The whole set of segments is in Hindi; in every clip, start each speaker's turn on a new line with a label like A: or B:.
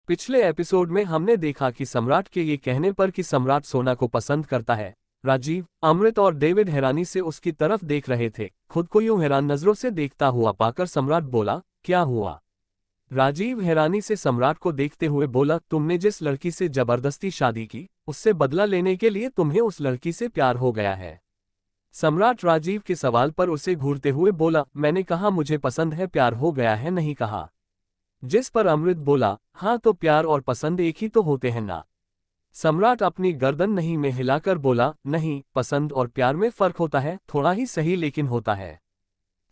A: पिछले एपिसोड में हमने देखा कि सम्राट के ये कहने पर कि सम्राट सोना को पसंद करता है, राजीव, अमृत और डेविड हैरानी से उसकी तरफ देख रहे थे। खुद को यूं हैरान नजरों से देखता हुआ पाकर सम्राट बोला, क्या हुआ? राजीव हैरानी से सम्राट को देखते हुए बोला, तुमने जिस लड़की से जबरदस्ती शादी की, उससे बदला लेने के लिए तुम्हें उस लड़की से प्यार हो गया है। सम्राट राजीव के सवाल पर उसे घूरते हुए बोला, मैंने कहा मुझे पसंद है, प्यार हो गया है नहीं कहा। जिस पर अमृत बोला, हाँ तो प्यार और पसंद एक ही तो होते हैं ना। सम्राट अपनी गर्दन नहीं में हिलाकर बोला, नहीं, पसंद और प्यार में फर्क होता है, थोड़ा ही सही लेकिन होता है।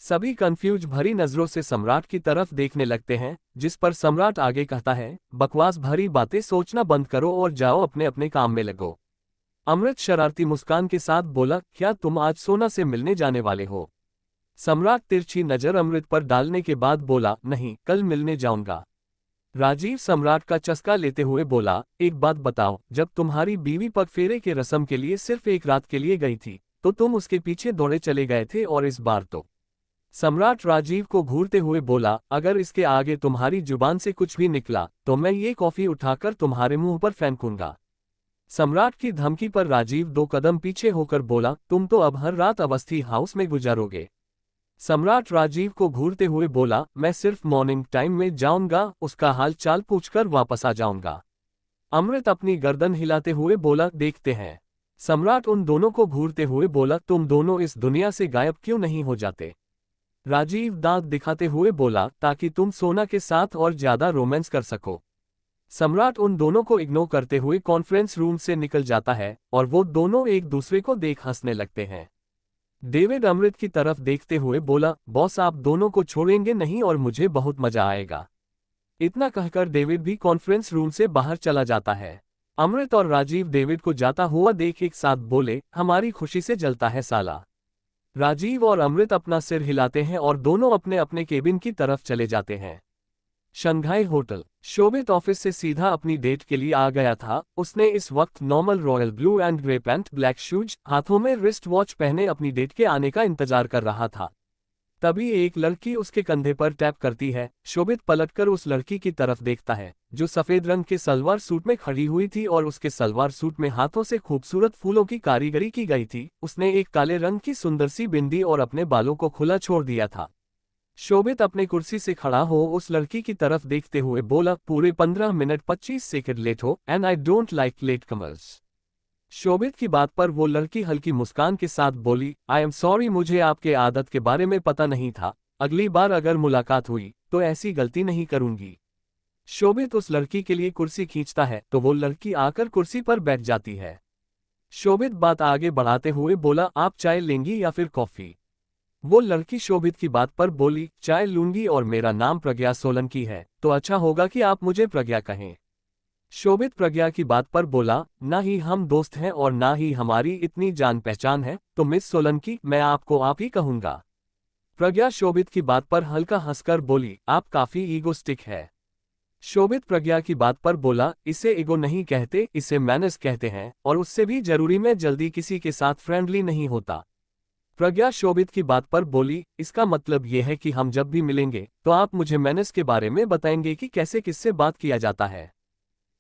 A: सभी कंफ्यूज भरी नजरों से सम्राट की तरफ देखने लगते हैं, जिस पर सम्राट आगे कहता है, बकवास भरी बातें सोचना बंद करो और जाओ अपने अपने काम में लगो। अमृत शरारती मुस्कान के साथ बोला, क्या तुम आज सोना से मिलने जाने वाले हो? सम्राट तिरछी नजर अमृत पर डालने के बाद बोला, नहीं, कल मिलने जाऊंगा। राजीव सम्राट का चस्का लेते हुए बोला, एक बात बताओ, जब तुम्हारी बीवी पगफेरे के रस्म के लिए सिर्फ एक रात के लिए गई थी, तो तुम उसके पीछे दौड़े चले गए थे, और इस बार तो? सम्राट राजीव को घूरते हुए बोला, अगर इसके आगे तुम्हारी जुबान से कुछ भी निकला तो मैं ये कॉफी उठाकर तुम्हारे मुंह पर फेंकूंगा। सम्राट की धमकी पर राजीव 2 कदम पीछे होकर बोला, तुम तो अब हर रात अवस्थी हाउस में गुजारोगे। सम्राट राजीव को घूरते हुए बोला, मैं सिर्फ मॉर्निंग टाइम में जाऊंगा, उसका हाल चाल पूछकर वापस आ जाऊंगा। अमृत अपनी गर्दन हिलाते हुए बोला, देखते हैं। सम्राट उन दोनों को घूरते हुए बोला, तुम दोनों इस दुनिया से गायब क्यों नहीं हो जाते? राजीव दांत दिखाते हुए बोला, ताकि तुम सोना के साथ और ज्यादा रोमांस कर सको। सम्राट उन दोनों को इग्नोर करते हुए कॉन्फ्रेंस रूम से निकल जाता है, और वो दोनों एक दूसरे को देख हंसने लगते हैं। डेविड अमृत की तरफ देखते हुए बोला, बॉस आप दोनों को छोड़ेंगे नहीं और मुझे बहुत मजा आएगा। इतना कहकर डेविड भी कॉन्फ्रेंस रूम से बाहर चला जाता है। अमृत और राजीव डेविड को जाता हुआ देख एक साथ बोले, हमारी खुशी से जलता है साला। राजीव और अमृत अपना सिर हिलाते हैं और दोनों अपने अपने केबिन की तरफ चले जाते हैं। Shanghai hotel. शोभित ऑफिस से सीधा अपनी डेट के लिए आ गया था। उसने इस वक्त normal royal blue and grey pant, black shoes, हाथों में रिस्ट वॉच पहने अपनी डेट के आने का इंतजार कर रहा था। तभी एक लड़की उसके कंधे पर टैप करती है। शोभित पलटकर उस लड़की की तरफ देखता है, जो सफेद रंग के सलवार सूट में खड़ी हुई थी और उसके सलवार सूट में हाथों से खूबसूरत फूलों की कारीगरी की गई थी। उसने एक काले रंग की सुंदर सी बिंदी और अपने बालों को खुला छोड़ दिया था। शोभित अपने कुर्सी से खड़ा हो उस लड़की की तरफ देखते हुए बोला, पूरे 15 मिनट 25 सेकंड लेट हो, and I don't like latecomers. Shobhit की बात पर वो लड़की हल्की मुस्कान के साथ बोली, आई एम सॉरी, मुझे आपके आदत के बारे में पता नहीं था। अगली बार अगर मुलाकात हुई तो ऐसी गलती नहीं करूंगी। शोभित उस लड़की के लिए कुर्सी खींचता है तो वो लड़की आकर कुर्सी पर बैठ जाती है। शोभित बात आगे बढ़ाते हुए बोला, आप चाय लेंगी या फिर कॉफी? वो लड़की शोभित की बात पर बोली, चाय लूंगी, और मेरा नाम प्रज्ञा सोलंकी है, तो अच्छा होगा कि आप मुझे प्रज्ञा कहें। शोभित प्रज्ञा की बात पर बोला, ना ही हम दोस्त हैं और ना ही हमारी इतनी जान पहचान है, तो मिस सोलंकी मैं आपको आप ही कहूंगा। प्रज्ञा शोभित की बात पर हल्का हंसकर बोली, आप काफी ईगोस्टिक है। शोभित प्रज्ञा की बात पर बोला, इसे ईगो नहीं कहते, इसे मैनर्स कहते हैं, और उससे भी जरूरी मैं जल्दी किसी के साथ फ्रेंडली नहीं होता। प्रज्ञा शोभित की बात पर बोली, इसका मतलब यह है कि हम जब भी मिलेंगे तो आप मुझे मैनर्स के बारे में बताएंगे कि कैसे किससे बात किया जाता है।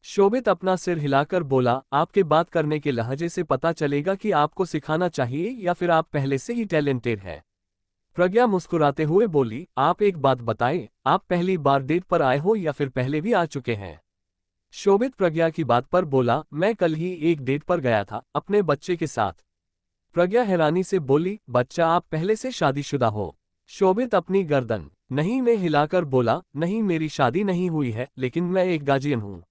A: शोभित अपना सिर हिलाकर बोला, आपके बात करने के लहजे से पता चलेगा कि आपको सिखाना चाहिए या फिर आप पहले से ही टैलेंटेड हैं। प्रज्ञा मुस्कुराते हुए बोली, आप एक बात बताएं, आप पहली बार डेट पर आए हो या फिर पहले भी आ चुके हैं? शोभित प्रज्ञा की बात पर बोला, मैं कल ही एक डेट पर गया था अपने बच्चे के साथ। प्रज्ञा हैरानी से बोली, बच्चा, आप पहले से शादीशुदा हो? शोभित अपनी गर्दन नहीं में हिलाकर बोला, नहीं, मेरी शादी नहीं हुई है, लेकिन मैं एक गार्जियन हूँ।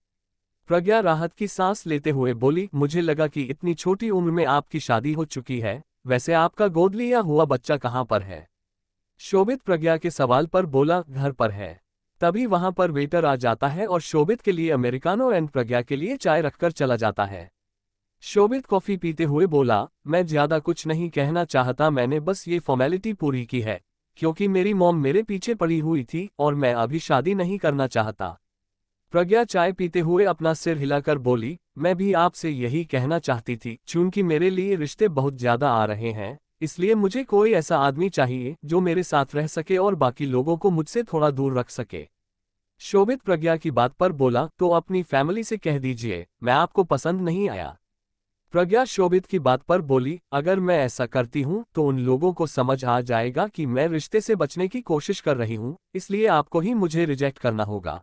A: प्रज्ञा राहत की सांस लेते हुए बोली, मुझे लगा कि इतनी छोटी उम्र में आपकी शादी हो चुकी है। वैसे आपका गोद लिया हुआ बच्चा कहाँ पर है? शोभित प्रज्ञा के सवाल पर बोला, घर पर है। तभी वहां पर वेटर आ जाता है और शोभित के लिए अमेरिकानो एंड प्रज्ञा के लिए चाय रखकर चला जाता है। शोभित कॉफी पीते हुए बोला, मैं ज्यादा कुछ नहीं कहना चाहता, मैंने बस ये फॉर्मेलिटी पूरी की है, क्योंकि मेरी मॉम मेरे पीछे पड़ी हुई थी और मैं अभी शादी नहीं करना चाहता। प्रज्ञा चाय पीते हुए अपना सिर हिलाकर बोली, मैं भी आपसे यही कहना चाहती थी, चूंकि मेरे लिए रिश्ते बहुत ज्यादा आ रहे हैं, इसलिए मुझे कोई ऐसा आदमी चाहिए जो मेरे साथ रह सके और बाकी लोगों को मुझसे थोड़ा दूर रख सके। शोभित प्रज्ञा की बात पर बोला, तो अपनी फैमिली से कह दीजिए मैं आपको पसंद नहीं आया। प्रज्ञा शोभित की बात पर बोली, अगर मैं ऐसा करती हूं तो उन लोगों को समझ आ जाएगा कि मैं रिश्ते से बचने की कोशिश कर रही हूं, इसलिए आपको ही मुझे रिजेक्ट करना होगा।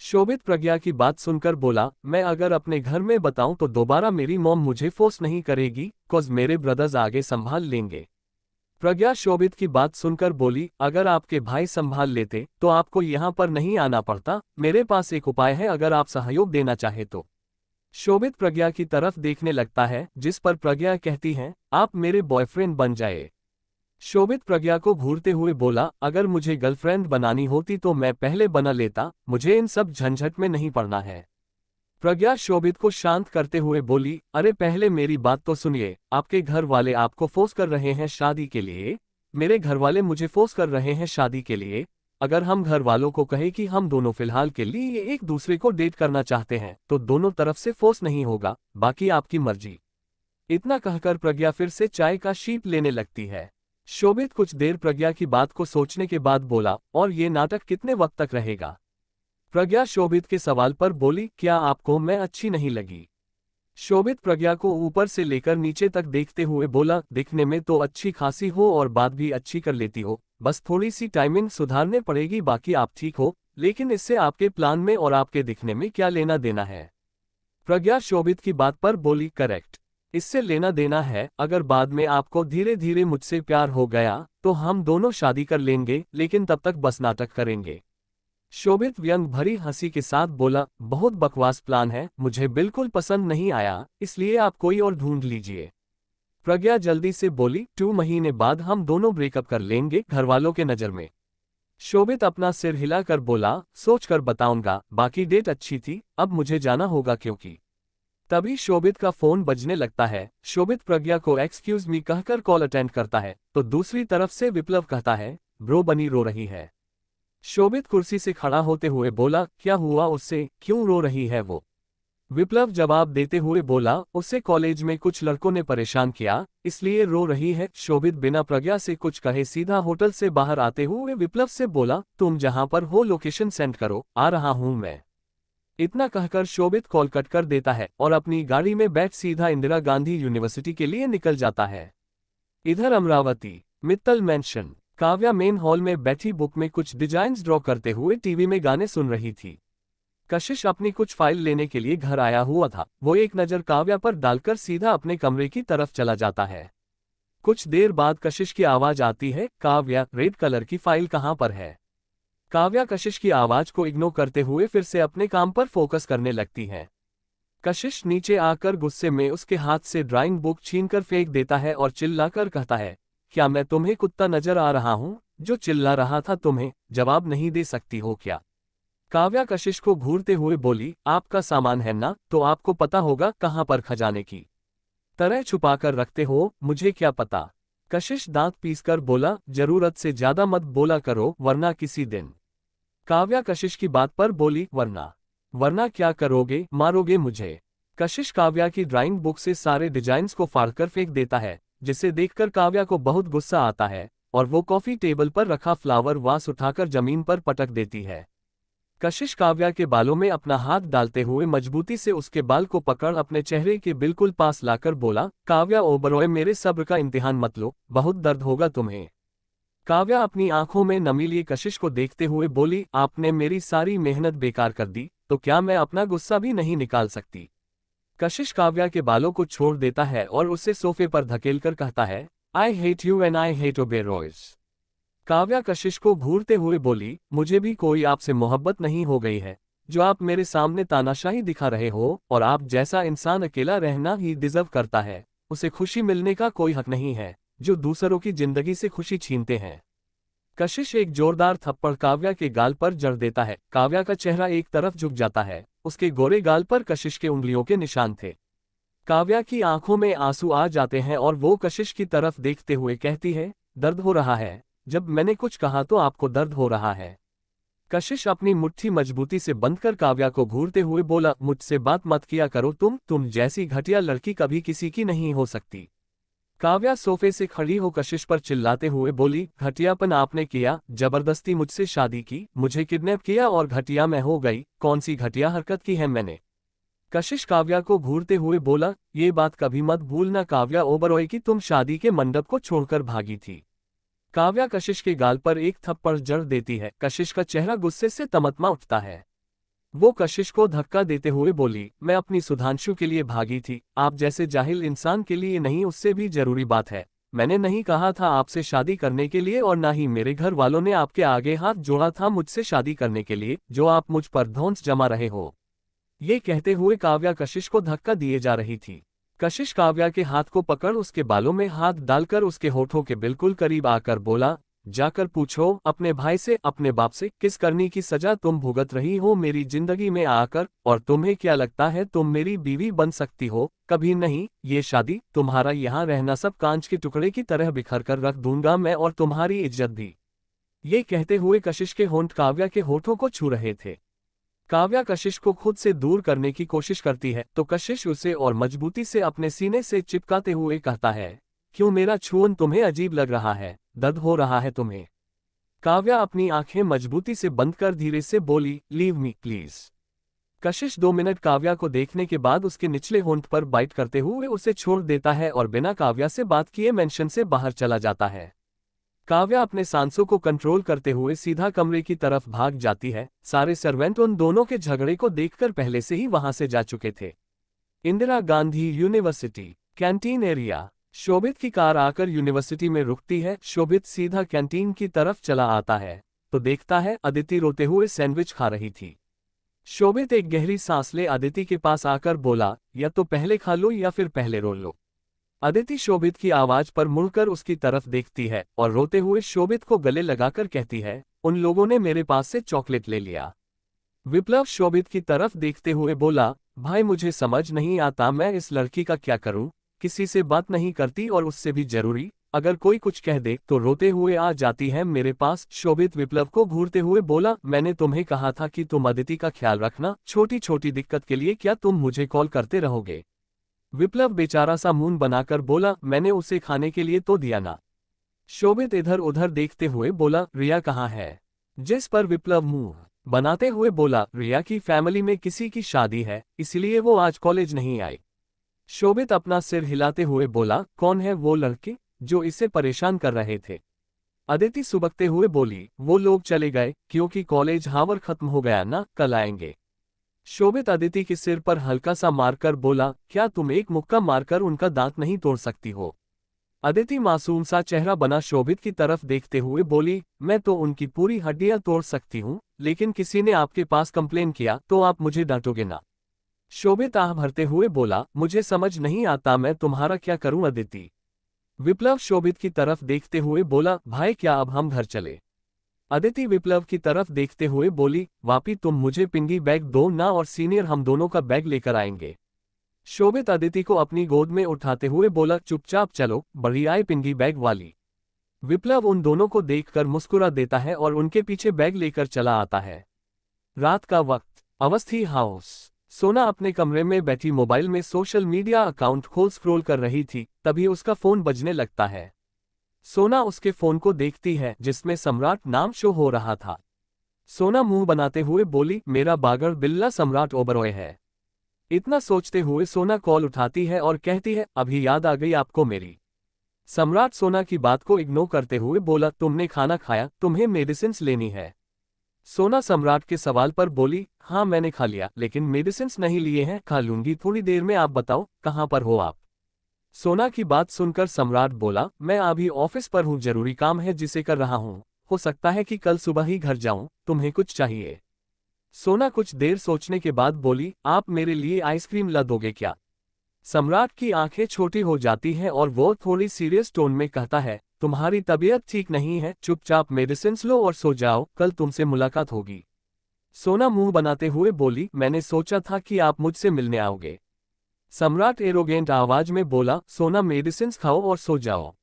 A: शोभित प्रज्ञा की बात सुनकर बोला, मैं अगर अपने घर में बताऊं तो दोबारा मेरी मॉम मुझे फोर्स नहीं करेगी, कॉज मेरे ब्रदर्स आगे संभाल लेंगे। प्रज्ञा शोभित की बात सुनकर बोली, अगर आपके भाई संभाल लेते तो आपको यहाँ पर नहीं आना पड़ता, मेरे पास एक उपाय है अगर आप सहयोग देना चाहे तो। शोभित प्रज्ञा की तरफ देखने लगता है, जिस पर प्रज्ञा कहती है, आप मेरे बॉयफ्रेंड बन जाए। शोभित प्रज्ञा को घूरते हुए बोला, अगर मुझे गर्लफ्रेंड बनानी होती तो मैं पहले बना लेता, मुझे इन सब झंझट में नहीं पड़ना है। प्रज्ञा शोभित को शांत करते हुए बोली, अरे पहले मेरी बात तो सुनिए, आपके घर वाले आपको फोर्स कर रहे हैं शादी के लिए, मेरे घर वाले मुझे फोर्स कर रहे हैं शादी के लिए। अगर हम घर वालों को कहें कि हम दोनों फिलहाल के लिए एक दूसरे को डेट करना चाहते हैं तो दोनों तरफ से फोर्स नहीं होगा, बाकी आपकी मर्जी। इतना कहकर प्रज्ञा फिर से चाय का शीप लेने लगती है। शोभित कुछ देर प्रज्ञा की बात को सोचने के बाद बोला, और ये नाटक कितने वक्त तक रहेगा? प्रज्ञा शोभित के सवाल पर बोली, क्या आपको मैं अच्छी नहीं लगी? शोभित प्रज्ञा को ऊपर से लेकर नीचे तक देखते हुए बोला, दिखने में तो अच्छी खासी हो और बात भी अच्छी कर लेती हो, बस थोड़ी सी टाइमिंग सुधारने पड़ेगी, बाकी आप ठीक हो, लेकिन इससे आपके प्लान में और आपके दिखने में क्या लेना देना है? प्रज्ञा शोभित की बात पर बोली, करेक्ट, इससे लेना देना है, अगर बाद में आपको धीरे धीरे मुझसे प्यार हो गया तो हम दोनों शादी कर लेंगे, लेकिन तब तक बस नाटक करेंगे। शोभित व्यंग भरी हंसी के साथ बोला, बहुत बकवास प्लान है, मुझे बिल्कुल पसंद नहीं आया, इसलिए आप कोई और ढूंढ लीजिए। प्रज्ञा जल्दी से बोली, 2 महीने बाद हम दोनों ब्रेकअप कर लेंगे घर वालों के नज़र में। शोभित अपना सिर हिलाकर बोला, सोचकर बताऊंगा, बाकी डेट अच्छी थी, अब मुझे जाना होगा क्योंकि। तभी शोभित का फोन बजने लगता है। शोभित प्रज्ञा को एक्सक्यूज मी कहकर कॉल अटेंड करता है तो दूसरी तरफ से विप्लव कहता है, ब्रो बनी रो रही है। शोभित कुर्सी से खड़ा होते हुए बोला, क्या हुआ उससे, क्यों रो रही है वो? विप्लव जवाब देते हुए बोला, उससे कॉलेज में कुछ लड़कों ने परेशान किया, इसलिए रो रही है। शोभित बिना प्रज्ञा से कुछ कहे सीधा होटल से बाहर आते हुए विप्लव से बोला, तुम जहां पर हो लोकेशन सेंड करो, आ रहा हूं मैं। इतना कहकर शोभित कॉल कट कर देता है और अपनी गाड़ी में बैठ सीधा इंदिरा गांधी यूनिवर्सिटी के लिए निकल जाता है। इधर Amravati Mittal mention, Kavya main hall में बैठी बुक में कुछ डिजाइन्स ड्रॉ करते हुए टीवी में गाने सुन रही थी। कशिश अपनी कुछ फाइल लेने के लिए घर आया हुआ था, वो एक नज़र काव्या पर डालकर सीधा अपने कमरे की तरफ चला जाता है। कुछ देर बाद कशिश की आवाज आती है, काव्या, रेड कलर की फाइल कहाँ पर है? काव्या कशिश की आवाज को इग्नोर करते हुए फिर से अपने काम पर फोकस करने लगती है। कशिश नीचे आकर गुस्से में उसके हाथ से ड्राइंग बुक छीनकर फेंक देता है और चिल्लाकर कहता है, क्या मैं तुम्हें कुत्ता नजर आ रहा हूं जो चिल्ला रहा था? तुम्हें जवाब नहीं दे सकती हो क्या? काव्या कशिश को घूरते हुए बोली, आपका सामान है ना, तो आपको पता होगा कहां पर खजाने की तरह छुपाकर रखते हो, मुझे क्या पता? कशिश दांत पीसकर बोला, जरूरत से ज्यादा मत बोला करो वरना किसी दिन। काव्या कशिश की बात पर बोली, वरना क्या करोगे, मारोगे मुझे? कशिश काव्या की ड्राइंग बुक से सारे डिजाइन्स को फाड़कर फेंक देता है, जिसे देखकर काव्या को बहुत गुस्सा आता है और वो कॉफी टेबल पर रखा फ्लावर वास उठाकर जमीन पर पटक देती है। कशिश काव्या के बालों में अपना हाथ डालते हुए मजबूती से उसके बाल को पकड़ अपने चेहरे के बिल्कुल पास लाकर बोला, काव्या ओबरॉय, मेरे सब्र का इम्तिहान मत लो, बहुत दर्द होगा तुम्हें। काव्या अपनी आंखों में नमी लिए कशिश को देखते हुए बोली, आपने मेरी सारी मेहनत बेकार कर दी, तो क्या मैं अपना गुस्सा भी नहीं निकाल सकती? कशिश काव्या के बालों को छोड़ देता है और उसे सोफे पर धकेलकर कहता है, I hate you and I hate Oberois. Kavya Kashish को घूरते हुए बोली, मुझे भी कोई आपसे मोहब्बत नहीं हो गई है, जो आप मेरे सामने तानाशाही दिखा रहे हो, और आप जैसा इंसान अकेला रहना ही डिजर्व करता है, उसे खुशी मिलने का कोई हक नहीं है, जो दूसरों की जिंदगी से खुशी छीनते हैं। कशिश एक जोरदार थप्पड़ काव्या के गाल पर जड़ देता है। काव्या का चेहरा एक तरफ झुक जाता है, उसके गोरे गाल पर कशिश के उंगलियों के निशान थे। काव्या की आंखों में आंसू आ जाते हैं और वो कशिश की तरफ देखते हुए कहती है, दर्द हो रहा है? जब मैंने कुछ कहा तो आपको दर्द हो रहा है? कशिश अपनी मुट्ठी मजबूती से बंद कर काव्या को घूरते हुए बोला, मुझसे बात मत किया करो, तुम जैसी घटिया लड़की कभी किसी की नहीं हो सकती। काव्या सोफे से खड़ी हो कशिश पर चिल्लाते हुए बोली, घटियापन आपने किया, जबरदस्ती मुझसे शादी की, मुझे किडनैप किया और घटिया मैं हो गई। कौन सी घटिया हरकत की है मैंने? कशिश काव्या को घूरते हुए बोला, ये बात कभी मत भूलना काव्या ओबरॉय की तुम शादी के मंडप को छोड़कर भागी थी। काव्या कशिश के गाल पर एक थप्पड़ जड़ देती है। कशिश का चेहरा गुस्से से तमतमा उठता है। वो कशिश को धक्का देते हुए बोली, मैं अपनी सुधांशु के लिए भागी थी, आप जैसे जाहिल इंसान के लिए नहीं, उससे भी जरूरी बात है। मैंने नहीं कहा था आपसे शादी करने के लिए और ना ही मेरे घर वालों ने आपके आगे हाथ जोड़ा था मुझसे शादी करने के लिए, जो आप मुझ पर धौंस जमा रहे हो। ये कहते हुए काव्या कशिश को धक्का दिए जा रही थी। कशिश काव्या के हाथ को पकड़ उसके बालों में हाथ डालकर उसके होठों के बिल्कुल करीब आकर बोला, जाकर पूछो अपने भाई से, अपने बाप से, किस करनी की सजा तुम भुगत रही हो मेरी जिंदगी में आकर, और तुम्हें क्या लगता है तुम मेरी बीवी बन सकती हो? कभी नहीं। ये शादी, तुम्हारा यहाँ रहना सब कांच के टुकड़े की तरह बिखर कर रख दूंगा मैं, और तुम्हारी इज्जत भी। ये कहते हुए कशिश के होंठ काव्या के होठों को छू रहे थे। काव्या कशिश को खुद से दूर करने की कोशिश करती है तो कशिश उसे और मजबूती से अपने सीने से चिपकाते हुए कहता है, क्यों मेरा छुअन तुम्हें अजीब लग रहा है? दर्द हो रहा है तुम्हें? काव्या अपनी आंखें मजबूती से बंद कर धीरे से बोली, leave me please. Kashish 2 minute Kavya को देखने के बाद उसके निचले होंठ पर बाइट करते हुए उसे छोड़ देता है और बिना काव्या से बात किए मेंशन से बाहर चला जाता है। काव्या अपने सांसों को कंट्रोल करते हुए सीधा कमरे की तरफ भाग जाती है। सारे सर्वेंट उन दोनों के झगड़े को देखकर पहले से ही वहां से जा चुके थे। Indira Gandhi university canteen area. Shobhit की कार आकर यूनिवर्सिटी में रुकती है। शोभित सीधा कैंटीन की तरफ चला आता है तो देखता है अदिति रोते हुए सैंडविच खा रही थी। शोभित एक गहरी सांस ले अदिति के पास आकर बोला, या तो पहले खा लो या फिर पहले रो लो। अदिति शोभित की आवाज पर मुड़कर उसकी तरफ देखती है और रोते हुए शोभित को गले लगाकर कहती है, उन लोगों ने मेरे पास से चॉकलेट ले लिया। विप्लव शोभित की तरफ देखते हुए बोला, भाई मुझे समझ नहीं आता मैं इस लड़की का क्या करूं, किसी से बात नहीं करती और उससे भी जरूरी, अगर कोई कुछ कह दे तो रोते हुए आ जाती है मेरे पास। शोभित विप्लव को घूरते हुए बोला, मैंने तुम्हें कहा था कि तुम अदिति का ख्याल रखना, छोटी छोटी दिक्कत के लिए क्या तुम मुझे कॉल करते रहोगे? विप्लव बेचारा सा मुंह बनाकर बोला, मैंने उसे खाने के लिए तो दिया ना। शोभित इधर उधर देखते हुए बोला, रिया कहाँ है? जिस पर विप्लव मुंह बनाते हुए बोला, रिया की फैमिली में किसी की शादी है, इसलिए वो आज कॉलेज नहीं आई। शोभित अपना सिर हिलाते हुए बोला, कौन है वो लड़के जो इसे परेशान कर रहे थे? अदिति सुबकते हुए बोली, वो लोग चले गए क्योंकि कॉलेज हावर खत्म हो गया ना, कल आएंगे। शोभित अदिति के सिर पर हल्का सा मारकर बोला, क्या तुम एक मुक्का मारकर उनका दांत नहीं तोड़ सकती हो? अदिति मासूम सा चेहरा बना शोभित की तरफ देखते हुए बोली, मैं तो उनकी पूरी हड्डियां तोड़ सकती हूँ, लेकिन किसी ने आपके पास कंप्लेन किया तो आप मुझे डांटोगे ना? शोभित आह भरते हुए बोला, मुझे समझ नहीं आता मैं तुम्हारा क्या करूं अदिति। विप्लव शोभित की तरफ देखते हुए बोला, भाई क्या अब हम घर चले? अदिति विप्लव की तरफ देखते हुए बोली, वापी तुम मुझे पिंगी बैग दो ना और सीनियर हम दोनों का बैग लेकर आएंगे। शोभित अदिति को अपनी गोद में उठाते हुए बोला, चुपचाप चलो, बड़ी आए पिंगी बैग वाली। विप्लव उन दोनों को देखकर मुस्कुरा देता है और उनके पीछे बैग लेकर चला आता है। रात का वक्त, अवस्थी हाउस। सोना अपने कमरे में बैठी मोबाइल में सोशल मीडिया अकाउंट खोल स्क्रॉल कर रही थी, तभी उसका फोन बजने लगता है। सोना उसके फोन को देखती है जिसमें सम्राट नाम शो हो रहा था। सोना मुंह बनाते हुए बोली, मेरा बागर बिल्ला सम्राट ओबरॉय है। इतना सोचते हुए सोना कॉल उठाती है और कहती है, अभी याद आ गई आपको मेरी। सम्राट सोना की बात को इग्नोर करते हुए बोला, तुमने खाना खाया, तुम्हें मेडिसिन्स लेनी है? सोना सम्राट के सवाल पर बोली, हाँ मैंने खा लिया, लेकिन मेडिसिन्स नहीं लिए हैं, खा लूंगी थोड़ी देर में। आप बताओ कहाँ पर हो आप? सोना की बात सुनकर सम्राट बोला, मैं अभी ऑफिस पर हूँ, जरूरी काम है जिसे कर रहा हूँ, हो सकता है कि कल सुबह ही घर जाऊं, तुम्हें कुछ चाहिए? सोना कुछ देर सोचने के बाद बोली, आप मेरे लिए आइसक्रीम ला दोगे क्या? सम्राट की आंखें छोटी हो जाती हैं और वो थोड़ी सीरियस टोन में कहता है, तुम्हारी तबीयत ठीक नहीं है, चुपचाप मेडिसिन्स लो और सो जाओ, कल तुमसे मुलाकात होगी। सोना मुंह बनाते हुए बोली, मैंने सोचा था कि आप मुझसे मिलने आओगे। सम्राट एरोगेंट आवाज में बोला, सोना मेडिसिन्स खाओ और सो जाओ।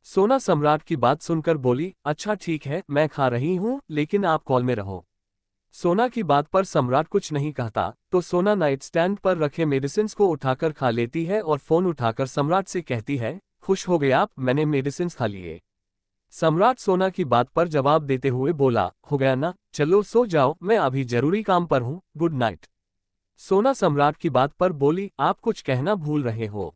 A: सोना सम्राट की बात सुनकर बोली, अच्छा ठीक है मैं खा रही हूँ, लेकिन आप कॉल में रहो। सोना की बात पर सम्राट कुछ नहीं कहता तो सोना नाइट स्टैंड पर रखे मेडिसिन्स को उठाकर खा लेती है और फोन उठाकर सम्राट से कहती है, खुश हो गए आप? मैंने मेडिसिन खा लिए। सम्राट सोना की बात पर जवाब देते हुए बोला, हो गया ना, चलो सो जाओ, मैं अभी जरूरी काम पर हूँ, गुड नाइट। सोना सम्राट की बात पर बोली, आप कुछ कहना भूल रहे हो।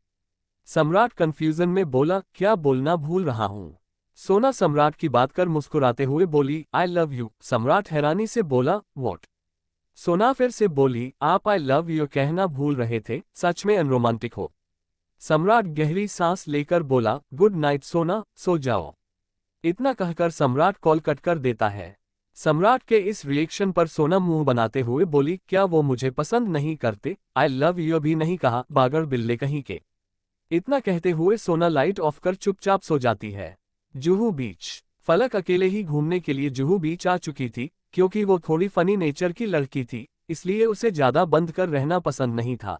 A: सम्राट कंफ्यूजन में बोला, क्या बोलना भूल रहा हूँ? सोना सम्राट की बात कर मुस्कुराते हुए बोली, आई लव यू। सम्राट हैरानी से बोला, व्हाट? सोना फिर से बोली, आप आई लव यू कहना भूल रहे थे, सच में अनरोमांटिक हो। सम्राट गहरी सांस लेकर बोला, गुड नाइट सोना, सो जाओ। इतना कहकर सम्राट कॉल कट कर देता है। सम्राट के इस रिएक्शन पर सोना मुंह बनाते हुए बोली, क्या वो मुझे पसंद नहीं करते? आई लव यू भी नहीं कहा, बागर बिल्ले कहीं के। इतना कहते हुए सोना लाइट ऑफ कर चुपचाप सो जाती है। जुहू बीच। फलक अकेले ही घूमने के लिए जुहू बीच आ चुकी थी, क्योंकि वो थोड़ी फनी नेचर की लड़की थी, इसलिए उसे ज्यादा बंद कर रहना पसंद नहीं था।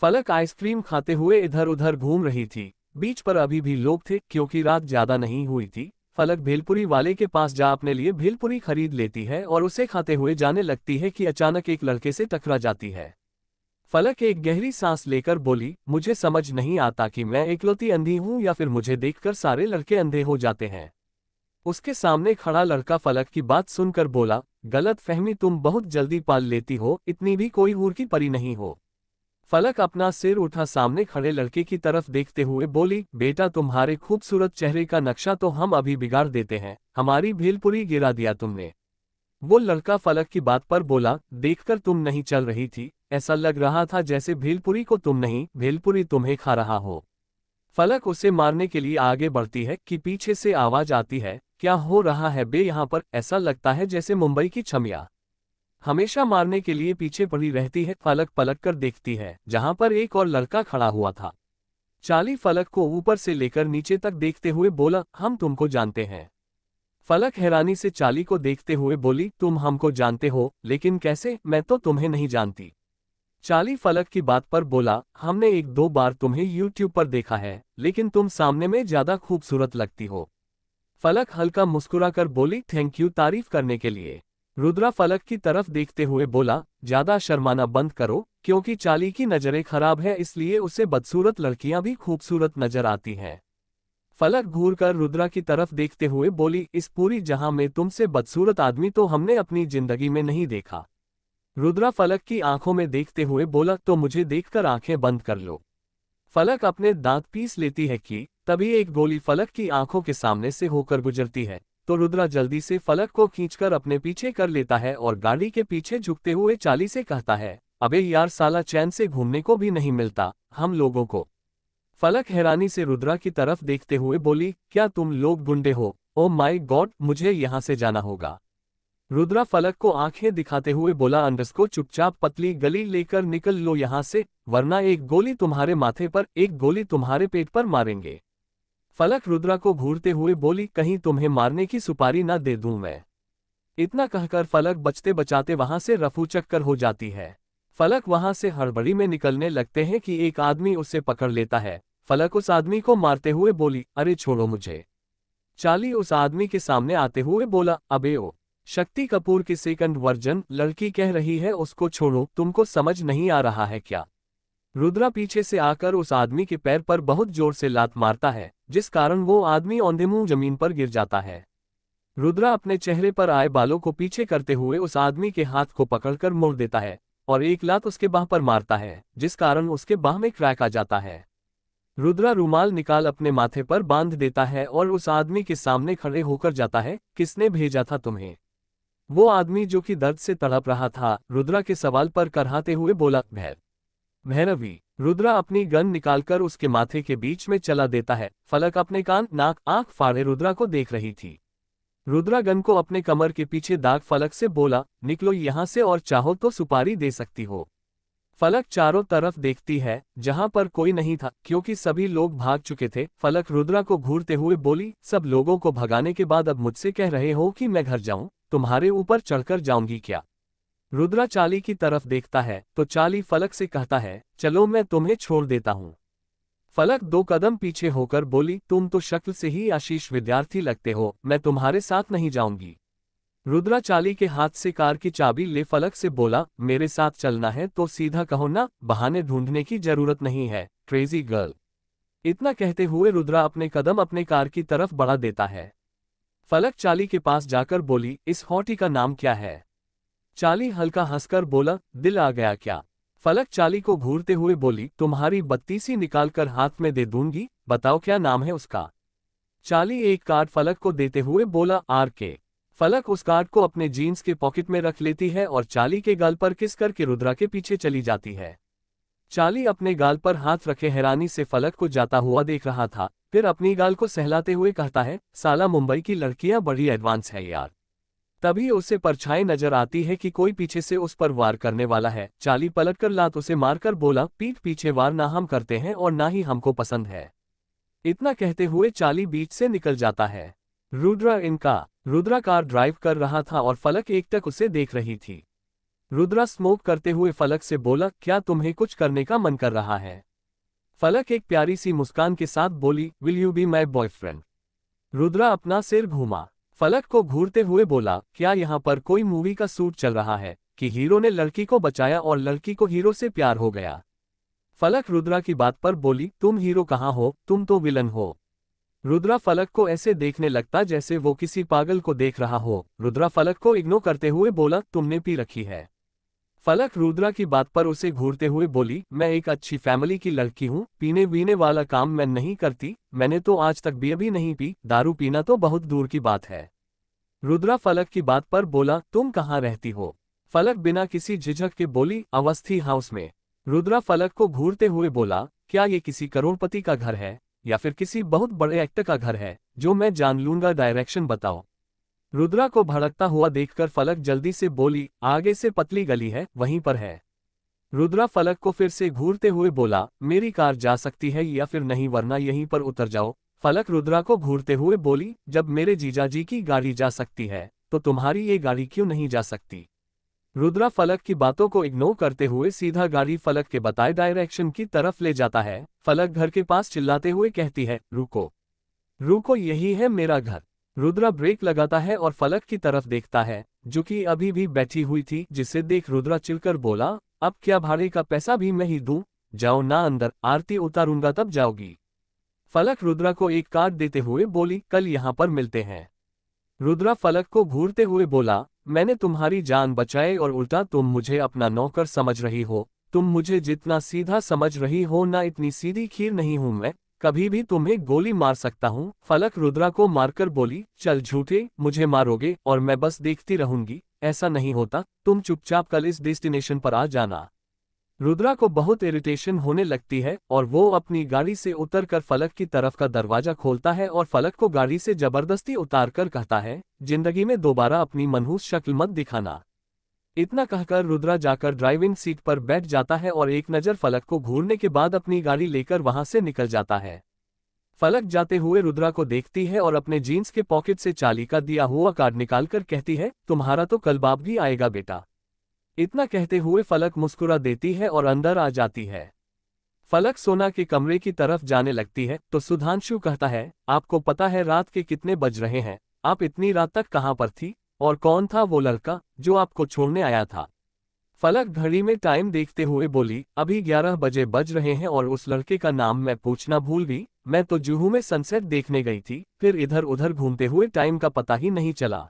A: फलक आइसक्रीम खाते हुए इधर उधर घूम रही थी। बीच पर अभी भी लोग थे, क्योंकि रात ज्यादा नहीं हुई थी। फलक भेलपुरी वाले के पास जा अपने लिए भेलपुरी खरीद लेती है और उसे खाते हुए जाने लगती है कि अचानक एक लड़के से टकरा जाती है। फलक एक गहरी सांस लेकर बोली, मुझे समझ नहीं आता कि मैं इकलौती अंधी हूं या फिर मुझे देखकर सारे लड़के अंधे हो जाते हैं। उसके सामने खड़ा लड़का फलक की बात सुनकर बोला, गलत फहमी तुम बहुत जल्दी पाल लेती हो, इतनी भी कोई हूर की परी नहीं हो। फलक अपना सिर उठा सामने खड़े लड़के की तरफ देखते हुए बोली, बेटा तुम्हारे खूबसूरत चेहरे का नक्शा तो हम अभी बिगाड़ देते हैं, हमारी भेलपुरी गिरा दिया तुमने। वो लड़का फलक की बात पर बोला, देखकर तुम नहीं चल रही थी, ऐसा लग रहा था जैसे भेलपुरी को तुम नहीं, भेलपुरी तुम्हें खा रहा हो। फलक उसे मारने के लिए आगे बढ़ती है कि पीछे से आवाज आती है, क्या हो रहा है बे यहाँ पर? ऐसा लगता है जैसे मुंबई की छमिया हमेशा मारने के लिए पीछे पड़ी रहती है। फलक पलट कर देखती है, जहां पर एक और लड़का खड़ा हुआ था। चाली फलक को ऊपर से लेकर नीचे तक देखते हुए बोला, हम तुमको जानते हैं। फलक हैरानी से चाली को देखते हुए बोली, तुम हमको जानते हो, लेकिन कैसे? मैं तो तुम्हें नहीं जानती। चाली फलक की बात पर बोला, हमने एक दो बार तुम्हें यूट्यूब पर देखा है, लेकिन तुम सामने में ज्यादा खूबसूरत लगती हो। फलक हल्का मुस्कुराकर बोली, थैंक यू तारीफ करने के लिए। रुद्रा फलक की तरफ देखते हुए बोला, ज्यादा शर्माना बंद करो, क्योंकि चाली की नजरें खराब है, इसलिए उसे बदसूरत लड़कियां भी खूबसूरत नजर आती हैं। फलक घूरकर रुद्रा की तरफ देखते हुए बोली, इस पूरी जहां में तुमसे बदसूरत आदमी तो हमने अपनी जिंदगी में नहीं देखा। रुद्रा फलक की आंखों में देखते हुए बोला, तो मुझे देखकर आंखें बंद कर लो। फलक अपने दांत पीस लेती है कि तभी एक गोली फलक की आंखों के सामने से होकर गुजरती है, तो रुद्रा जल्दी से फलक को खींचकर अपने पीछे कर लेता है और गाड़ी के पीछे झुकते हुए चाली से कहता है, अबे यार साला चैन से घूमने को भी नहीं मिलता हम लोगों को। फलक हैरानी से रुद्रा की तरफ देखते हुए बोली, क्या तुम लोग गुंडे हो? ओ माय गॉड, मुझे यहाँ से जाना होगा। रुद्रा फलक को आंखें दिखाते हुए बोला, अंडरस्को चुपचाप पतली गली लेकर निकल लो यहाँ से, वरना एक गोली तुम्हारे माथे पर, एक गोली तुम्हारे पेट पर मारेंगे। फलक रुद्रा को घूरते हुए बोली, कहीं तुम्हें मारने की सुपारी ना दे दूं मैं। इतना कहकर फलक बचते बचाते वहां से रफू चक्कर हो जाती है। फलक वहां से हड़बड़ी में निकलने लगते हैं कि एक आदमी उसे पकड़ लेता है। फलक उस आदमी को मारते हुए बोली, अरे छोड़ो मुझे। चाली उस आदमी के सामने आते हुए बोला, अबे ओ। शक्ति कपूर की सेकंड वर्जन लड़की कह रही है उसको छोड़ो, तुमको समझ नहीं आ रहा है क्या? रुद्रा पीछे से आकर उस आदमी के पैर पर बहुत जोर से लात मारता है, जिस कारण वो आदमी औंधे मुंह जमीन पर गिर जाता है। रुद्रा अपने चेहरे पर आए बालों को पीछे करते हुए उस आदमी के हाथ को पकड़कर मोड़ देता है और एक लात उसके बाह पर मारता है, जिस कारण उसके बाह में क्रैक आ जाता है। रुद्रा रुमाल निकाल अपने माथे पर बांध देता है और उस आदमी के सामने खड़े होकर जाता है, किसने भेजा था तुम्हें? वो आदमी जो कि दर्द से तड़प रहा था, रुद्रा के सवाल पर करहाते हुए बोला, भैरवी। रुद्रा अपनी गन निकालकर उसके माथे के बीच में चला देता है। फलक अपने कान नाक आंख फाड़े रुद्रा को देख रही थी। रुद्रा गन को अपने कमर के पीछे दाग फलक से बोला, निकलो यहाँ से और चाहो तो सुपारी दे सकती हो। फलक चारों तरफ देखती है, जहां पर कोई नहीं था, क्योंकि सभी लोग भाग चुके थे। फलक रुद्रा को घूरते हुए बोली, सब लोगों को भगाने के बाद अब मुझसे कह रहे हो कि मैं घर जाऊं? तुम्हारे ऊपर चढ़कर जाऊंगी क्या? रुद्रा चाली की तरफ देखता है तो चाली फलक से कहता है, चलो मैं तुम्हें छोड़ देता हूं। फलक 2 कदम पीछे होकर बोली, तुम तो शक्ल से ही आशीष विद्यार्थी लगते हो, मैं तुम्हारे साथ नहीं जाऊंगी। रुद्रा चाली के हाथ से कार की चाबी ले फलक से बोला, मेरे साथ चलना है तो सीधा कहो ना, बहाने ढूंढने की जरूरत नहीं है, क्रेजी गर्ल। इतना कहते हुए रुद्रा अपने कदम अपने कार की तरफ बढ़ा देता है। फलक चाली के पास जाकर बोली, इस हॉटी का नाम क्या है? चाली हल्का हंसकर बोला, दिल आ गया क्या? फलक चाली को घूरते हुए बोली, तुम्हारी बत्तीसी निकालकर हाथ में दे दूंगी, बताओ क्या नाम है उसका? चाली एक कार्ड फलक को देते हुए बोला, RK। फलक उस कार्ड को अपने जीन्स के पॉकेट में रख लेती है और चाली के गाल पर किस करके रुद्रा के पीछे चली जाती है। चाली अपने गाल पर हाथ रखे हैरानी से फलक को जाता हुआ देख रहा था, फिर अपनी गाल को सहलाते हुए कहता है, साला मुंबई की लड़कियां बड़ी एडवांस है यार। तभी उसे परछाई नजर आती है कि कोई पीछे से उस पर वार करने वाला है। चाली पलटकर लात उसे मारकर बोला, पीठ पीछे वार ना हम करते हैं और ना ही हमको पसंद है। इतना कहते हुए चाली बीच से निकल जाता है। रुद्रा कार ड्राइव कर रहा था और फलक एकटक उसे देख रही थी। रुद्रा स्मोक करते हुए फलक से बोला, क्या तुम्हें कुछ करने का मन कर रहा है? फलक एक प्यारी सी मुस्कान के साथ बोली, will you be my boyfriend? Rudra अपना सिर घूमा, फलक को घूरते हुए बोला, क्या यहाँ पर कोई मूवी का शूट चल रहा है कि हीरो ने लड़की को बचाया और लड़की को हीरो से प्यार हो गया? फलक रुद्रा की बात पर बोली, तुम हीरो कहाँ हो, तुम तो विलन हो। रुद्रा फलक को ऐसे देखने लगता जैसे वो किसी पागल को देख रहा हो। रुद्रा फलक को इग्नोर करते हुए बोला, तुमने पी रखी है? फलक रुद्रा की बात पर उसे घूरते हुए बोली, मैं एक अच्छी फैमिली की लड़की हूँ, पीने वीने वाला काम मैं नहीं करती, मैंने तो आज तक बियर भी नहीं पी, दारू पीना तो बहुत दूर की बात है। रुद्रा फलक की बात पर बोला, तुम कहाँ रहती हो? फलक बिना किसी झिझक के बोली, अवस्थी हाउस में। रुद्रा फलक को घूरते हुए बोला, क्या ये किसी करोड़पति का घर है या फिर किसी बहुत बड़े एक्टर का घर है जो मैं जान लूंगा, डायरेक्शन बताओ। रुद्रा को भड़कता हुआ देखकर फलक जल्दी से बोली, आगे से पतली गली है, वहीं पर है। रुद्रा फलक को फिर से घूरते हुए बोला, मेरी कार जा सकती है या फिर नहीं, वरना यहीं पर उतर जाओ। फलक रुद्रा को घूरते हुए बोली, जब मेरे जीजाजी की गाड़ी जा सकती है तो तुम्हारी ये गाड़ी क्यों नहीं जा सकती? रुद्रा फलक की बातों को इग्नोर करते हुए सीधा गाड़ी फलक के बताए डायरेक्शन की तरफ ले जाता है। फलक घर के पास चिल्लाते हुए कहती है, रुको रुको, यही है मेरा घर। रुद्रा ब्रेक लगाता है और फलक की तरफ देखता है जो कि अभी भी बैठी हुई थी, जिसे देख रुद्रा चिढ़कर बोला, अब क्या भाड़े का पैसा भी मैं ही दूं? जाओ ना अंदर, आरती उतारूंगा तब जाओगी। फलक रुद्रा को एक कार्ड देते हुए बोली, कल यहाँ पर मिलते हैं। रुद्रा फलक को घूरते हुए बोला, मैंने तुम्हारी जान बचाई और उल्टा तुम मुझे अपना नौकर समझ रही हो। तुम मुझे जितना सीधा समझ रही हो ना, इतनी सीधी खीर नहीं हूं मैं, कभी भी तुम्हें गोली मार सकता हूं। फलक रुद्रा को मारकर बोली, चल झूठे, मुझे मारोगे और मैं बस देखती रहूंगी? ऐसा नहीं होता, तुम चुपचाप कल इस डेस्टिनेशन पर आ जाना। रुद्रा को बहुत इरिटेशन होने लगती है और वो अपनी गाड़ी से उतरकर फलक की तरफ का दरवाजा खोलता है और फलक को गाड़ी से जबरदस्ती उतारकर कहता है, जिंदगी में दोबारा अपनी मनहूस शक्ल मत दिखाना। इतना कहकर रुद्रा जाकर ड्राइविंग सीट पर बैठ जाता है और एक नज़र फलक को घूरने के बाद अपनी गाड़ी लेकर वहां से निकल जाता है। फलक जाते हुए रुद्रा को देखती है और अपने जीन्स के पॉकेट से चाली का दिया हुआ कार्ड निकालकर कहती है, तुम्हारा तो कल बाप भी आएगा बेटा। इतना कहते हुए फलक मुस्कुरा देती है और अंदर आ जाती है। फलक सोना के कमरे की तरफ जाने लगती है तो सुधांशु कहता है, आपको पता है रात के कितने बज रहे हैं? आप इतनी रात तक कहाँ पर थी और कौन था वो लड़का जो आपको छोड़ने आया था? फलक घड़ी में टाइम देखते हुए बोली, अभी 11 बजे बज रहे हैं और उस लड़के का नाम मैं पूछना भूल गई। मैं तो जुहू में सनसेट देखने गई थी, फिर इधर उधर घूमते हुए टाइम का पता ही नहीं चला।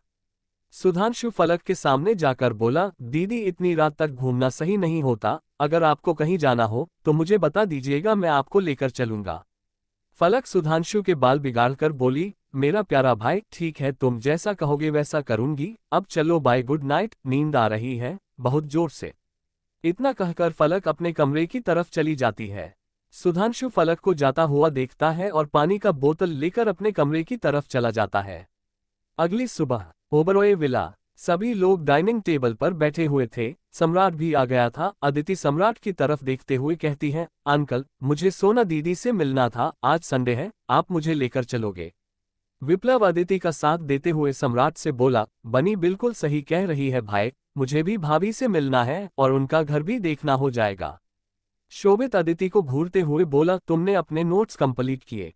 A: सुधांशु फलक के सामने जाकर बोला, दीदी इतनी रात तक घूमना सही नहीं होता, अगर आपको कहीं जाना हो तो मुझे बता दीजिएगा, मैं आपको लेकर चलूंगा। फलक सुधांशु के बाल बिगाड़कर बोली, मेरा प्यारा भाई ठीक है, तुम जैसा कहोगे वैसा करूंगी, अब चलो बाय, गुड नाइट, नींद आ रही है बहुत जोर से। इतना कहकर फलक अपने कमरे की तरफ चली जाती है। सुधांशु फलक को जाता हुआ देखता है और पानी का बोतल लेकर अपने कमरे की तरफ चला जाता है। अगली सुबह ओबरॉय विला, सभी लोग डाइनिंग टेबल पर बैठे हुए थे। सम्राट भी आ गया था। अदिति सम्राट की तरफ देखते हुए कहती है, अंकल मुझे सोना दीदी से मिलना था, आज संडे है, आप मुझे लेकर चलोगे? विप्लव अदिति का साथ देते हुए सम्राट से बोला, बनी बिल्कुल सही कह रही है भाई, मुझे भी भाभी से मिलना है और उनका घर भी देखना हो जाएगा। शोभित अदिति को घूरते हुए बोला, तुमने अपने नोट्स कंप्लीट किए?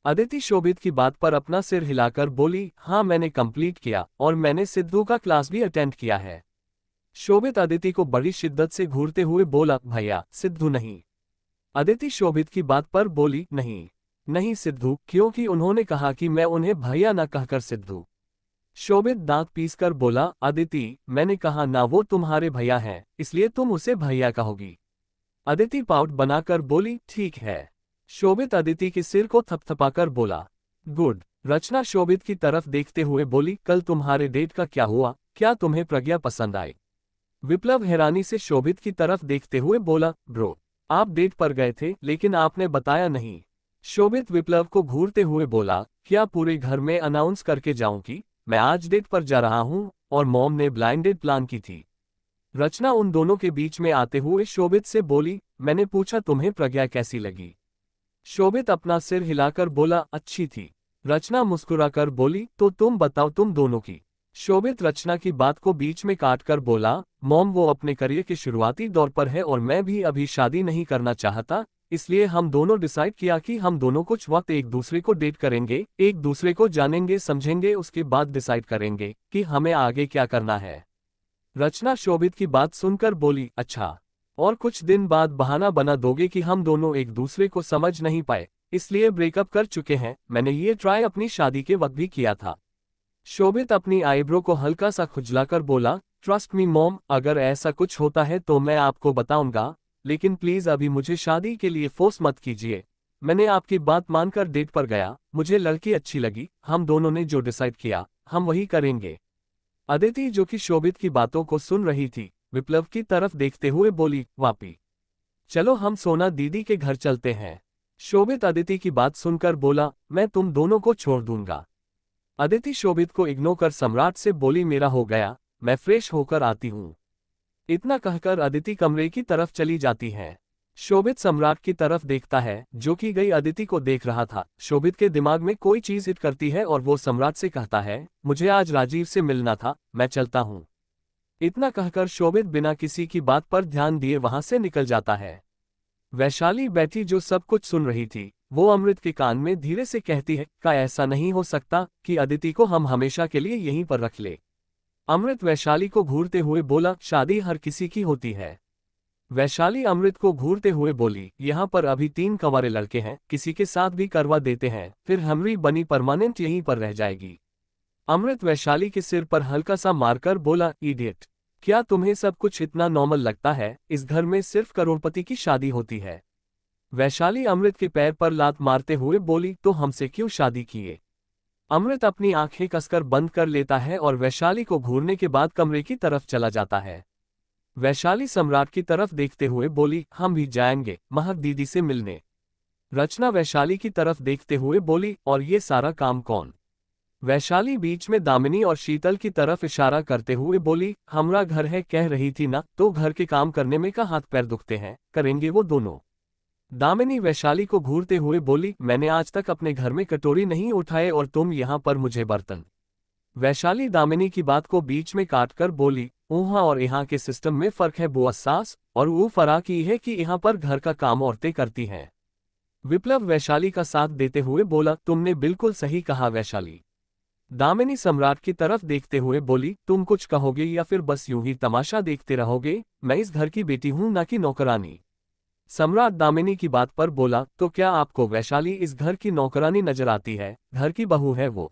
A: अदिति शोभित की बात पर अपना सिर हिलाकर बोली, हाँ मैंने कंप्लीट किया और मैंने सिद्धू का क्लास भी अटेंड किया है। शोभित अदिति को बड़ी शिद्दत से घूरते हुए बोला, भैया सिद्धू नहीं, अदिति शोभित की बात पर बोली, नहीं नहीं सिद्धू, क्योंकि उन्होंने कहा कि मैं उन्हें भैया न कहकर सिद्धू। शोभित दांत पीसकर बोला, अदिति मैंने कहा ना, वो तुम्हारे भैया हैं, इसलिए तुम उसे भैया कहोगी। अदिति पाउट बनाकर बोली, ठीक है। शोभित अदिति के सिर को थपथपाकर बोला, गुड। रचना शोभित की तरफ देखते हुए बोली, कल तुम्हारे डेट का क्या हुआ, क्या तुम्हें प्रज्ञा पसंद आई? विप्लव हैरानी से शोभित की तरफ देखते हुए बोला, ब्रो, आप डेट पर गए थे लेकिन आपने बताया नहीं। शोभित विप्लव को घूरते हुए बोला, क्या पूरे घर में अनाउंस करके जाऊं कि मैं आज डेट पर जा रहा हूं और मॉम ने ब्लाइंड डेट प्लान की थी? रचना उन दोनों के बीच में आते हुए शोभित से बोली, मैंने पूछा तुम्हें प्रज्ञा कैसी लगी? शोभित अपना सिर हिलाकर बोला, अच्छी थी। रचना मुस्कुराकर बोली, तो तुम बताओ तुम दोनों की? शोभित रचना की बात को बीच में काटकर बोला, मॉम वो अपने करियर के शुरुआती दौर पर है और मैं भी अभी शादी नहीं करना चाहता, इसलिए हम दोनों डिसाइड किया कि हम दोनों कुछ वक्त एक दूसरे को डेट करेंगे, एक दूसरे को जानेंगे समझेंगे, उसके बाद डिसाइड करेंगे कि हमें आगे क्या करना है। रचना शोभित की बात सुनकर बोली, अच्छा, और कुछ दिन बाद बहाना बना दोगे कि हम दोनों एक दूसरे को समझ नहीं पाए इसलिए ब्रेकअप कर चुके हैं? मैंने ये ट्राई अपनी शादी के वक्त भी किया था। शोभित अपनी आईब्रो को हल्का सा खुजलाकर बोला, ट्रस्ट मी मॉम, अगर ऐसा कुछ होता है तो मैं आपको बताऊंगा, लेकिन प्लीज अभी मुझे शादी के लिए फोर्स मत कीजिए। मैंने आपकी बात मानकर डेट पर गया, मुझे लड़की अच्छी लगी, हम दोनों ने जो डिसाइड किया हम वही करेंगे। अदिति जो कि शोभित की बातों को सुन रही थी, विप्लव की तरफ देखते हुए बोली, वापी चलो हम सोना दीदी के घर चलते हैं। शोभित अदिति की बात सुनकर बोला, मैं तुम दोनों को छोड़ दूंगा। अदिति शोभित को इग्नोर कर सम्राट से बोली, मेरा हो गया, मैं फ्रेश होकर आती हूँ। इतना कहकर अदिति कमरे की तरफ चली जाती है। शोभित सम्राट की तरफ देखता है जो कि गई अदिति को देख रहा था। शोभित के दिमाग में कोई चीज हिट करती है और वो सम्राट से कहता है, मुझे आज राजीव से मिलना था, मैं चलता हूँ। इतना कहकर शोभित बिना किसी की बात पर ध्यान दिए वहां से निकल जाता है। वैशाली बैठी जो सब कुछ सुन रही थी, वो अमृत के कान में धीरे से कहती है, क्या ऐसा नहीं हो सकता कि अदिति को हम हमेशा के लिए यहीं पर रख ले? अमृत वैशाली को घूरते हुए बोला, शादी हर किसी की होती है। वैशाली अमृत को घूरते हुए बोली, यहाँ पर अभी 3 कंवारे लड़के हैं, किसी के साथ भी करवा देते हैं, फिर हमारी बनी परमानेंट यहीं पर रह जाएगी। अमृत वैशाली के सिर पर हल्का सा मारकर बोला, इडियट, क्या तुम्हें सब कुछ इतना नॉर्मल लगता है? इस घर में सिर्फ करोड़पति की शादी होती है। वैशाली अमृत के पैर पर लात मारते हुए बोली, तो हमसे क्यों शादी किए? अमृत अपनी आंखें कसकर बंद कर लेता है और वैशाली को घूरने के बाद कमरे की तरफ चला जाता है। वैशाली सम्राट की तरफ देखते हुए बोली, हम भी जाएंगे महक दीदी से मिलने। रचना वैशाली की तरफ देखते हुए बोली, और ये सारा काम कौन? वैशाली बीच में दामिनी और शीतल की तरफ इशारा करते हुए बोली, हमारा घर है कह रही थी ना, तो घर के काम करने में का हाथ पैर दुखते हैं, करेंगे वो दोनों। दामिनी वैशाली को घूरते हुए बोली, मैंने आज तक अपने घर में कटोरी नहीं उठाए और तुम यहाँ पर मुझे बर्तन। वैशाली दामिनी की बात को बीच में काटकर बोली, वहाँ और यहाँ के सिस्टम में फर्क है बुआ सास, और वो फर्क ये है कि यहाँ पर घर का काम औरतें करती हैं। विप्लव वैशाली का साथ देते हुए बोला, तुमने बिल्कुल सही कहा वैशाली। दामिनी सम्राट की तरफ देखते हुए बोली, तुम कुछ कहोगे या फिर बस यूं ही तमाशा देखते रहोगे? मैं इस घर की बेटी हूं ना कि नौकरानी। सम्राट दामिनी की बात पर बोला, तो क्या आपको वैशाली इस घर की नौकरानी नजर आती है? घर की बहू है वो,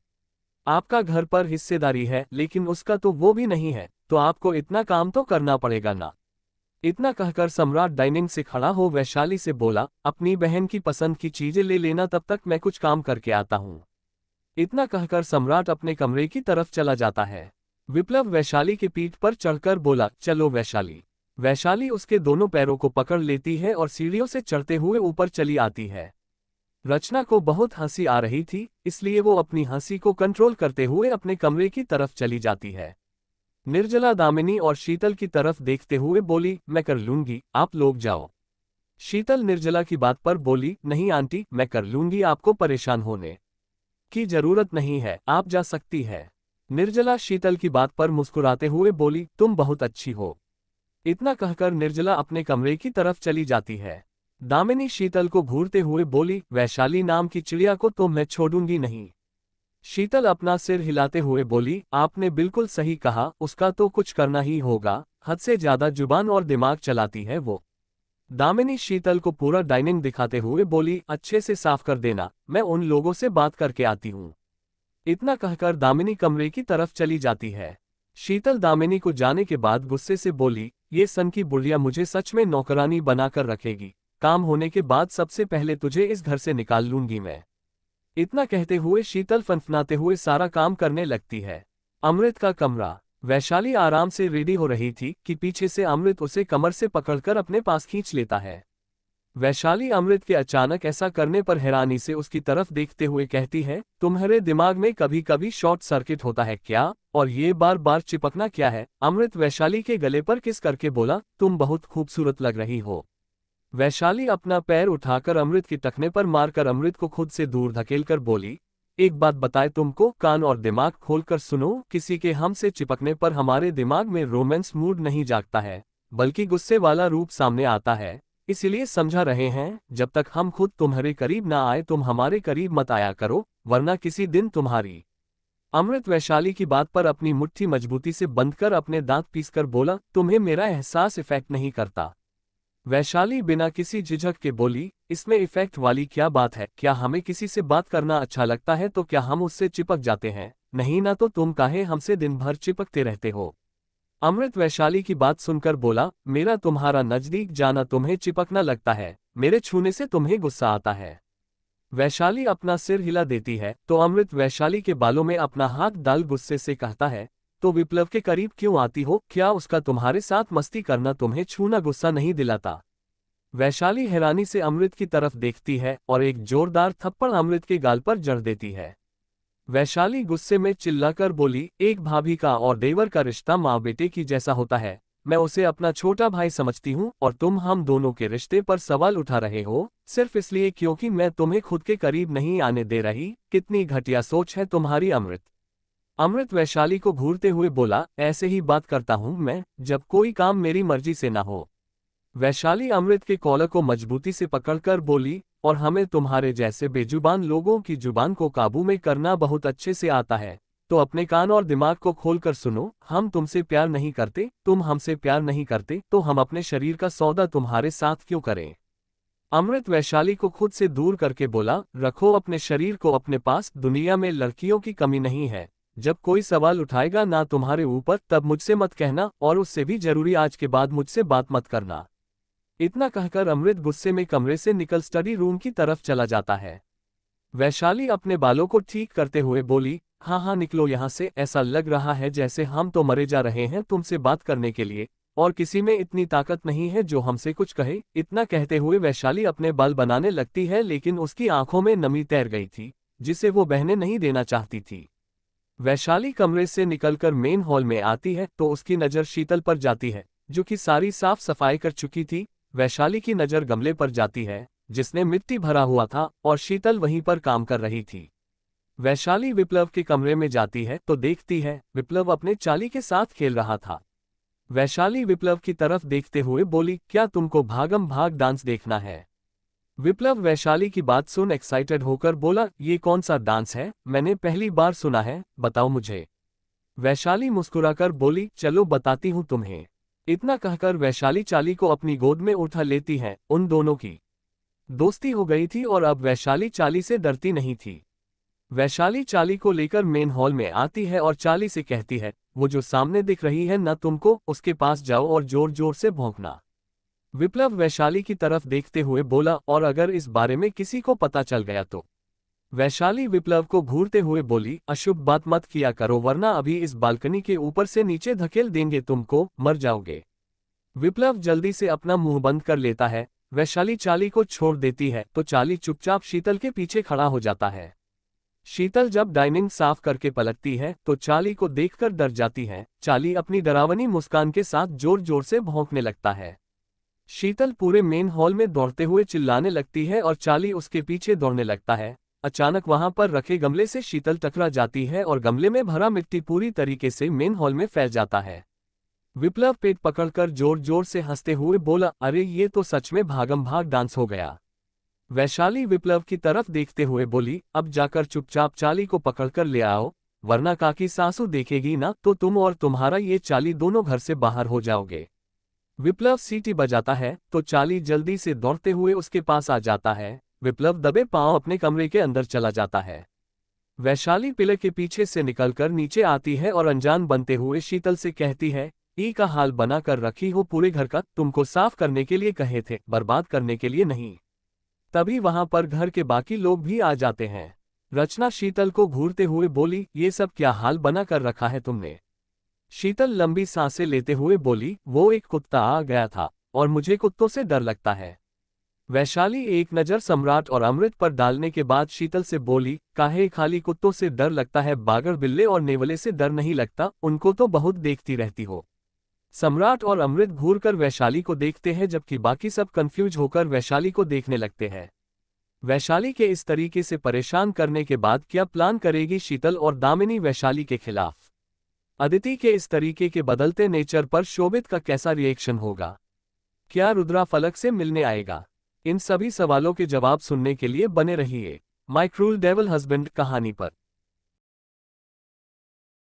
A: आपका घर पर हिस्सेदारी है, लेकिन उसका तो वो भी नहीं है, तो आपको इतना काम तो करना पड़ेगा ना। इतना कहकर सम्राट डाइनिंग से खड़ा हो वैशाली से बोला, अपनी बहन की पसंद की चीजें ले लेना, तब तक मैं कुछ काम करके आता हूँ। इतना कहकर सम्राट अपने कमरे की तरफ चला जाता है। विप्लव वैशाली के पीठ पर चढ़कर बोला, चलो वैशाली। वैशाली उसके दोनों पैरों को पकड़ लेती है और सीढ़ियों से चढ़ते हुए ऊपर चली आती है। रचना को बहुत हंसी आ रही थी, इसलिए वो अपनी हंसी को कंट्रोल करते हुए अपने कमरे की तरफ चली जाती है। निर्जला दामिनी और शीतल की तरफ देखते हुए बोली, मैं कर लूंगी, आप लोग जाओ। शीतल निर्जला की बात पर बोली, नहीं आंटी, मैं कर लूंगी, आपको परेशान होने की जरूरत नहीं है, आप जा सकती है। निर्जला शीतल की बात पर मुस्कुराते हुए बोली, तुम बहुत अच्छी हो। इतना कहकर निर्जला अपने कमरे की तरफ चली जाती है। दामिनी शीतल को घूरते हुए बोली, वैशाली नाम की चिड़िया को तो मैं छोड़ूंगी नहीं। शीतल अपना सिर हिलाते हुए बोली, आपने बिल्कुल सही कहा, उसका तो कुछ करना ही होगा, हद से ज्यादा जुबान और दिमाग चलाती है वो। दामिनी शीतल को पूरा डाइनिंग दिखाते हुए बोली, अच्छे से साफ कर देना, मैं उन लोगों से बात करके आती हूँ। इतना कहकर दामिनी कमरे की तरफ चली जाती है। शीतल दामिनी को जाने के बाद गुस्से से बोली, ये सन की बुढ़िया मुझे सच में नौकरानी बनाकर रखेगी, काम होने के बाद सबसे पहले तुझे इस घर से निकाल लूंगी मैं। इतना कहते हुए शीतल फनफनाते हुए सारा काम करने लगती है। अमृत का कमरा। वैशाली आराम से रेडी हो रही थी कि पीछे से अमृत उसे कमर से पकड़कर अपने पास खींच लेता है। वैशाली अमृत के अचानक ऐसा करने पर हैरानी से उसकी तरफ देखते हुए कहती है, तुम्हारे दिमाग में कभी कभी शॉर्ट सर्किट होता है क्या, और ये बार बार चिपकना क्या है? अमृत वैशाली के गले पर किस करके बोला, तुम बहुत खूबसूरत लग रही हो। वैशाली अपना पैर उठाकर अमृत की टखने पर मारकर अमृत को खुद से दूर धकेलकर बोली, एक बात बताए तुमको, कान और दिमाग खोलकर सुनो, किसी के हमसे चिपकने पर हमारे दिमाग में रोमांस मूड नहीं जागता है, बल्कि गुस्से वाला रूप सामने आता है। इसलिए समझा रहे हैं, जब तक हम खुद तुम्हारे करीब ना आए तुम हमारे करीब मत आया करो, वरना किसी दिन तुम्हारी। अमृत वैशाली की बात पर अपनी मुट्ठी मजबूती से बंद कर अपने दांत पीसकर बोला, तुम्हें मेरा एहसास इफेक्ट नहीं करता। वैशाली बिना किसी झिझक के बोली, इसमें इफेक्ट वाली क्या बात है? क्या हमें किसी से बात करना अच्छा लगता है तो क्या हम उससे चिपक जाते हैं? नहीं ना, तो तुम काहे हमसे दिन भर चिपकते रहते हो? अमृत वैशाली की बात सुनकर बोला, मेरा तुम्हारा नजदीक जाना तुम्हें चिपकना लगता है, मेरे छूने से तुम्हें गुस्सा आता है। वैशाली अपना सिर हिला देती है तो अमृत वैशाली के बालों में अपना हाथ डाल गुस्से से कहता है, तो विप्लव के करीब क्यों आती हो? क्या उसका तुम्हारे साथ मस्ती करना तुम्हें छूना गुस्सा नहीं दिलाता? वैशाली हैरानी से अमृत की तरफ देखती है और एक जोरदार थप्पड़ अमृत के गाल पर जड़ देती है। वैशाली गुस्से में चिल्लाकर बोली, एक भाभी का और देवर का रिश्ता माँ बेटे की जैसा होता है, मैं उसे अपना छोटा भाई समझती हूँ और तुम हम दोनों के रिश्ते पर सवाल उठा रहे हो सिर्फ इसलिए क्योंकि मैं तुम्हें खुद के करीब नहीं आने दे रही। कितनी घटिया सोच है तुम्हारी अमृत। अमृत वैशाली को घूरते हुए बोला, ऐसे ही बात करता हूँ मैं जब कोई काम मेरी मर्जी से ना हो। वैशाली अमृत के कॉलर को मजबूती से पकड़कर बोली, और हमें तुम्हारे जैसे बेजुबान लोगों की जुबान को काबू में करना बहुत अच्छे से आता है, तो अपने कान और दिमाग को खोलकर सुनो, हम तुमसे प्यार नहीं करते, तुम हमसे प्यार नहीं करते, तो हम अपने शरीर का सौदा तुम्हारे साथ क्यों करें? अमृत वैशाली को खुद से दूर करके बोला, रखो अपने शरीर को अपने पास, दुनिया में लड़कियों की कमी नहीं है। जब कोई सवाल उठाएगा ना तुम्हारे ऊपर तब मुझसे मत कहना, और उससे भी जरूरी आज के बाद मुझसे बात मत करना। इतना कहकर अमृत गुस्से में कमरे से निकल स्टडी रूम की तरफ चला जाता है। वैशाली अपने बालों को ठीक करते हुए बोली, हाँ हाँ निकलो यहाँ से, ऐसा लग रहा है जैसे हम तो मरे जा रहे हैं तुमसे बात करने के लिए, और किसी में इतनी ताकत नहीं है जो हमसे कुछ कहे। इतना कहते हुए वैशाली अपने बाल बनाने लगती है, लेकिन उसकी आंखों में नमी तैर गई थी जिसे वो बहने नहीं देना चाहती थी। वैशाली कमरे से निकलकर मेन हॉल में आती है तो उसकी नज़र शीतल पर जाती है जो कि सारी साफ सफाई कर चुकी थी। वैशाली की नज़र गमले पर जाती है जिसने मिट्टी भरा हुआ था और शीतल वहीं पर काम कर रही थी। वैशाली विप्लव के कमरे में जाती है तो देखती है विप्लव अपने चाली के साथ खेल रहा था। वैशाली विप्लव की तरफ देखते हुए बोली, क्या तुमको भागम भाग डांस देखना है? विप्लव वैशाली की बात सुन एक्साइटेड होकर बोला, ये कौन सा डांस है? मैंने पहली बार सुना है, बताओ मुझे। वैशाली मुस्कुराकर बोली, चलो बताती हूँ तुम्हें। इतना कहकर वैशाली चाली को अपनी गोद में उठा लेती है। उन दोनों की दोस्ती हो गई थी और अब वैशाली चाली से डरती नहीं थी। वैशाली चाली को लेकर मेन हॉल में आती है और चाली से कहती है, वो जो सामने दिख रही है ना तुमको, उसके पास जाओ और जोर जोर से भौंकना। विप्लव वैशाली की तरफ देखते हुए बोला, और अगर इस बारे में किसी को पता चल गया तो? वैशाली विप्लव को घूरते हुए बोली, अशुभ बात मत किया करो वरना अभी इस बालकनी के ऊपर से नीचे धकेल देंगे तुमको, मर जाओगे। विप्लव जल्दी से अपना मुंह बंद कर लेता है। वैशाली चाली को छोड़ देती है तो चाली चुपचाप शीतल के पीछे खड़ा हो जाता है। शीतल जब डाइनिंग साफ करके पलटती है तो चाली को देखकर डर जाती है। चाली अपनी डरावनी मुस्कान के साथ जोर जोर से भौंकने लगता है। शीतल पूरे मेन हॉल में दौड़ते हुए चिल्लाने लगती है और चाली उसके पीछे दौड़ने लगता है। अचानक वहां पर रखे गमले से शीतल टकरा जाती है और गमले में भरा मिट्टी पूरी तरीके से मेन हॉल में फैल जाता है। विप्लव पेट पकड़कर जोर जोर से हंसते हुए बोला, अरे ये तो सच में भागम भाग डांस हो गया। वैशाली विप्लव की तरफ देखते हुए बोली, अब जाकर चुपचाप चाली को पकड़कर ले आओ, वरना काकी सासू देखेगी ना तो तुम और तुम्हारा ये चाली दोनों घर से बाहर हो जाओगे। विप्लव सीटी बजाता है तो चाली जल्दी से दौड़ते हुए उसके पास आ जाता है। विप्लव दबे पांव अपने कमरे के अंदर चला जाता है। वैशाली पिलर के पीछे से निकलकर नीचे आती है और अनजान बनते हुए शीतल से कहती है, ई का हाल बना कर रखी हो पूरे घर का, तुमको साफ करने के लिए कहे थे, बर्बाद करने के लिए नहीं। तभी वहां पर घर के बाकी लोग भी आ जाते हैं। रचना शीतल को घूरते हुए बोली, ये सब क्या हाल बना कर रखा है तुमने। शीतल लंबी सांसें लेते हुए बोली, वो एक कुत्ता आ गया था और मुझे कुत्तों से डर लगता है। वैशाली एक नज़र सम्राट और अमृत पर डालने के बाद शीतल से बोली, काहे खाली कुत्तों से डर लगता है, बागर बिल्ले और नेवले से डर नहीं लगता, उनको तो बहुत देखती रहती हो। सम्राट और अमृत घूरकर वैशाली को देखते हैं जबकि बाकी सब कंफ्यूज होकर वैशाली को देखने लगते हैं। वैशाली के इस तरीके से परेशान करने के बाद क्या प्लान करेगी शीतल और दामिनी वैशाली के खिलाफ। अदिति के इस तरीके के बदलते नेचर पर शोभित का कैसा रिएक्शन होगा। क्या रुद्रा फलक से मिलने आएगा। इन सभी सवालों के जवाब सुनने के लिए बने रहिए माय क्रूल डेविल हस्बैंड कहानी पर।